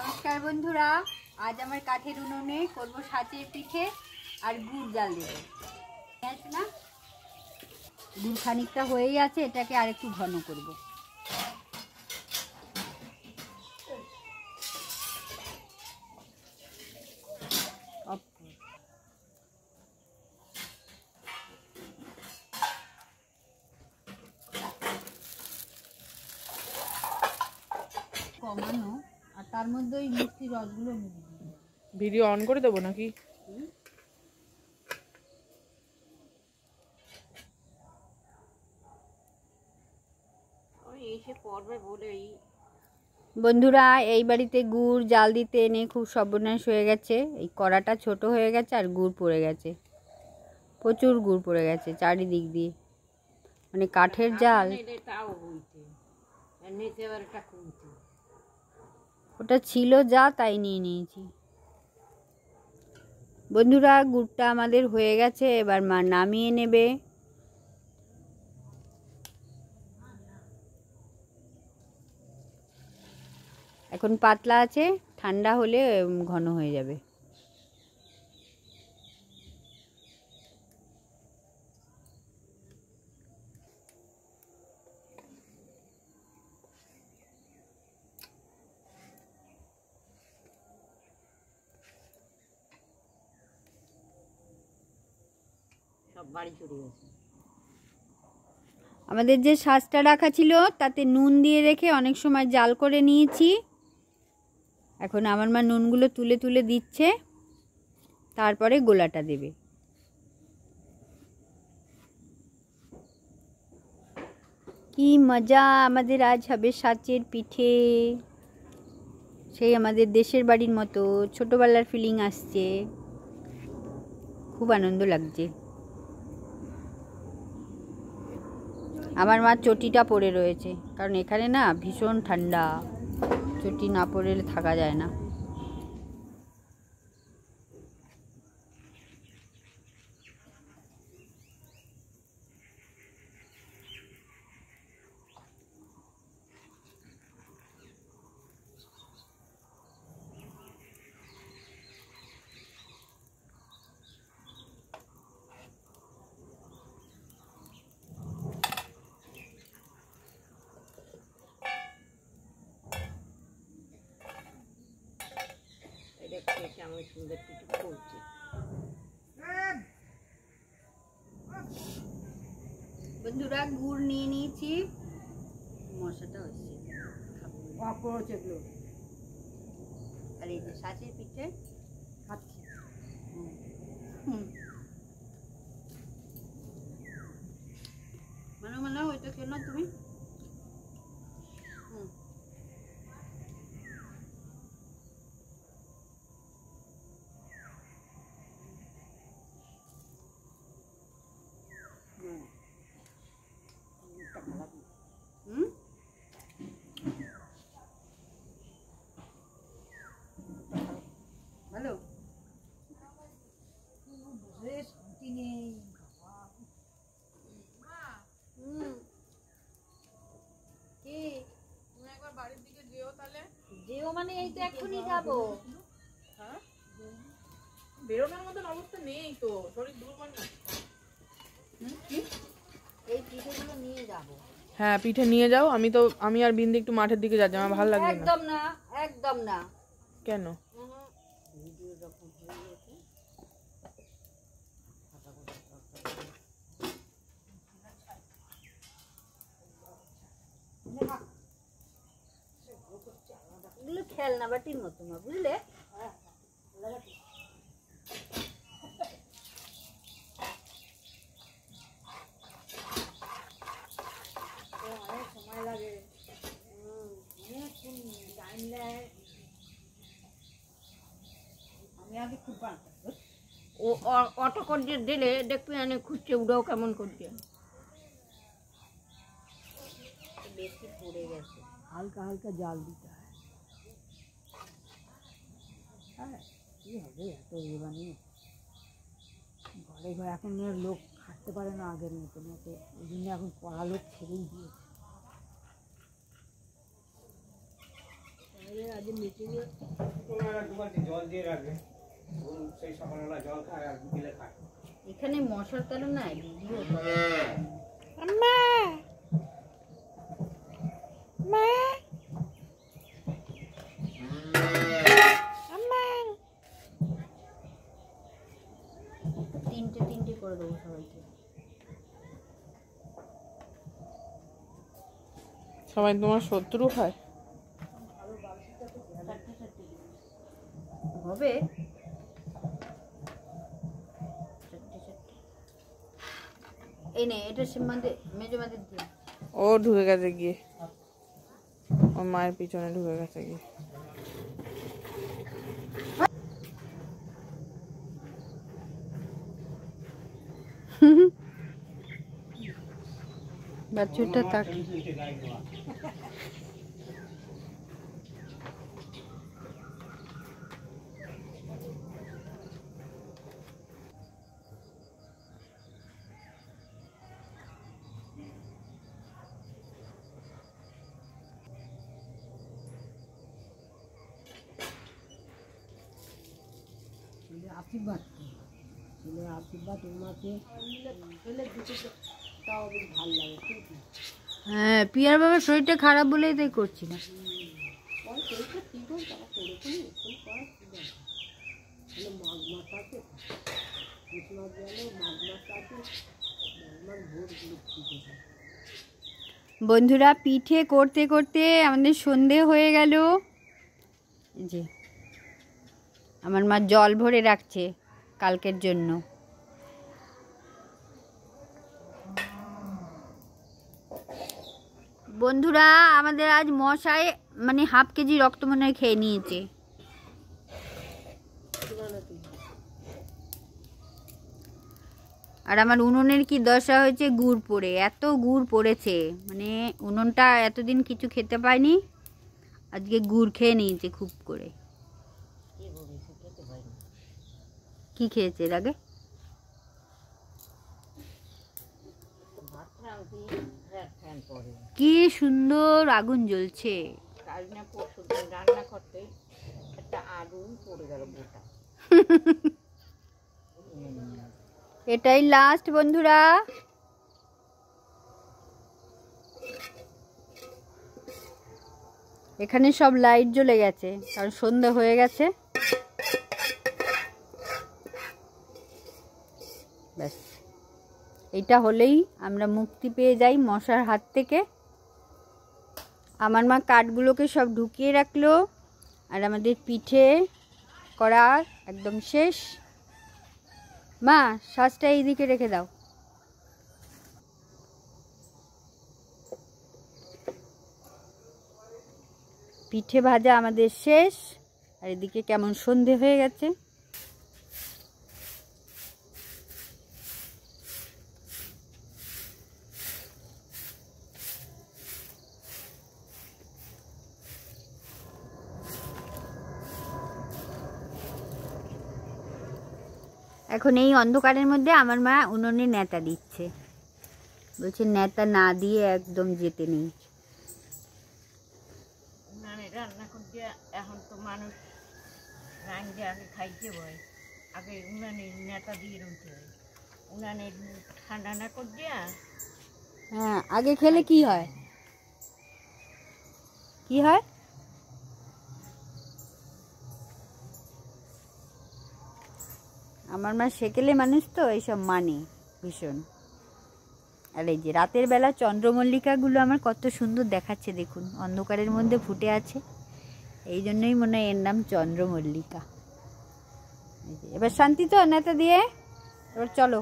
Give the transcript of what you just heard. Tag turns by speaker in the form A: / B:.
A: নমস্কার বন্ধুরা, আজ আমার কাঠের উনুনে করব সাঁচের পিঠে আর গুড় জাল দেব। আছে না, গুড় খানিকটা হয়েই আছে, এটাকে আরেকটু ঘন করব। কমানো আর তার মধ্যে ওই মিষ্টি রসগুলো
B: ভিডিও অন করে দেবো নাকি?
A: বন্ধুরা, এই বাড়িতে গুড় জাল দিতে এনে খুব সর্বনাশ হয়ে গেছে। এই কড়াটা ছোট হয়ে গেছে আর গুড় পড়ে গেছে, প্রচুর গুড় পড়ে গেছে চারিদিক দিয়ে। মানে কাঠের জাল, ওটা ছিল যা তাই নিয়ে নিয়েছি। বন্ধুরা, গুড়টা আমাদের হয়ে গেছে, এবার মা নামিয়ে নেবে। এখন পাতলা আছে, ঠান্ডা হলে ঘন হয়ে যাবে। আমাদের যে শাঁসটা রাখা ছিল তাতে নুন দিয়ে রেখে অনেক সময় জাল করে নিয়েছি। এখন আমার মা নুনগুলো তুলে তুলে দিচ্ছে, তারপরে গোলাটা দেবে। কি মজা! আমাদের আজ হবে সাঁচের পিঠে, সেই আমাদের দেশের বাড়ির মতো ছোটবেলার ফিলিং আসছে, খুব আনন্দ লাগছে। আমার মা চটিটা পরে রয়েছে, কারণ এখানে না ভীষণ ঠান্ডা, চটি না পরলে থাকা যায় না। বন্ধুরা, গুড় নিয়ে নিয়েছি, মশাটা হচ্ছে আর এই যে সাঁচের পিঠে খাচ্ছি। মানে ওইটা খেয়ে না তুমি। ভালো যেও, মানে এই তো এক্ষুনি যাবো।
B: বেরোনোর মতন অবস্থা নেই তো, শরীর দুর্বল না।
A: এই পিঠেগুলো নিয়ে যাবো।
B: হ্যাঁ, পিঠে নিয়ে যাও। আমি আর বিন্দি একটু মাঠের দিকে যাচ্ছি, আমার ভালো লাগবে না।
A: একদম না, একদম না।
B: কেন?
A: ভিডিও যখন হয়ে গেছে এগুলো খেলনা বাটির মতো না, বুঝলে? অনেক সময় লাগে, অনেকক্ষণ টাইম নেয়। আমি আগে খুব ও অটো করে দিলে দেখবি অনেক খুঁজছে, উড়াও কেমন করছে। বেশি পড়ে গেছে, হালকা হালকা জাল দিতে হয়। হ্যাঁ, কি হবে এত ইয়ে বানিয়ে? ঘরে ঘরে এখন লোক খাটতে পারে না আগের মতন, ওই জন্য এখন পড়া লোক ছেড়েই দিয়েছে। এখানে মশার কারণ নাই তিনটে করে দেবো সবাইকে।
B: সবাই তোমার শত্রু হয়
A: হবে। এই নে এটা মেজো মাদের দিয়ে।
B: ও ঢুকে গেছে গিয়ে, ওর মায়ের পিছনে ঢুকে গেছে গিয়ে।
A: বাচ্চাটা তাকে আশীর্বাদ ছেলে আশীর্বাদ তোমাকে তাও বেশ ভালো লাগে। হ্যাঁ পিয়ার বাবার শরীরটা খারাপ বলেই তাই করছি না। বন্ধুরা পিঠে করতে করতে আমাদের সন্ধে হয়ে গেল। যে আমার মা জল ভরে রাখছে কালকের জন্য। বন্ধুরা আমাদের আজ মশাই মানে হাফ কেজি রক্ত মনে হয় খেয়ে নিয়েছে। আর আমার উনুনের কি দশা হয়েছে, গুড় পড়ে এত গুড় পড়েছে, মানে উনুনটা এতদিন কিছু খেতে পায়নি, আজকে গুড় খেয়ে নিয়েছে খুব করে। কি খেয়েছে এর আগে? কি সুন্দর আগুন জ্বলছে। রান্না করতে একটা আগুন পড়ে গেল গোটা। এটাই লাস্ট বন্ধুরা। এখানে সব লাইট জ্বলে গেছে কারণ সন্ধ্যা হয়ে গেছে। ব্যাস এইটা হলেই আমরা মুক্তি পেয়ে যাই মশার হাত থেকে। আমার মা কাঠগুলোকে সব ঢুকিয়ে রাখলো আর আমাদের পিঠে করা একদম শেষ। মা শ্বাসটা এইদিকে রেখে দাও। পিঠে ভাজা আমাদের শেষ আর এদিকে কেমন সন্ধে হয়ে গেছে। এখন এই অন্ধকারের মধ্যে আমার মা উনুনে নেতা দিচ্ছে, বলছে নেতা না দিয়ে একদম যেতে নেই। উনানে রান্না করতে এখন তো মানুষ রান্না আগে খাইতে হয়, আগে উনানে নেতা দিয়ে রইতে হয়। উনানে ঠান্ডা না করতে হ্যাঁ আগে খেলে কি হয়, কি হয়? আমার মা সেকেলে মানুষ তো এইসব মানে ভীষণ। আর এই যে রাতের বেলা চন্দ্রমল্লিকাগুলো আমার কত সুন্দর দেখাচ্ছে দেখুন, অন্ধকারের মধ্যে ফুটে আছে, এই জন্যই মনে হয় এর নাম চন্দ্রমল্লিকা। এবার শান্তি তো নেতা দিয়ে, এবার চলো।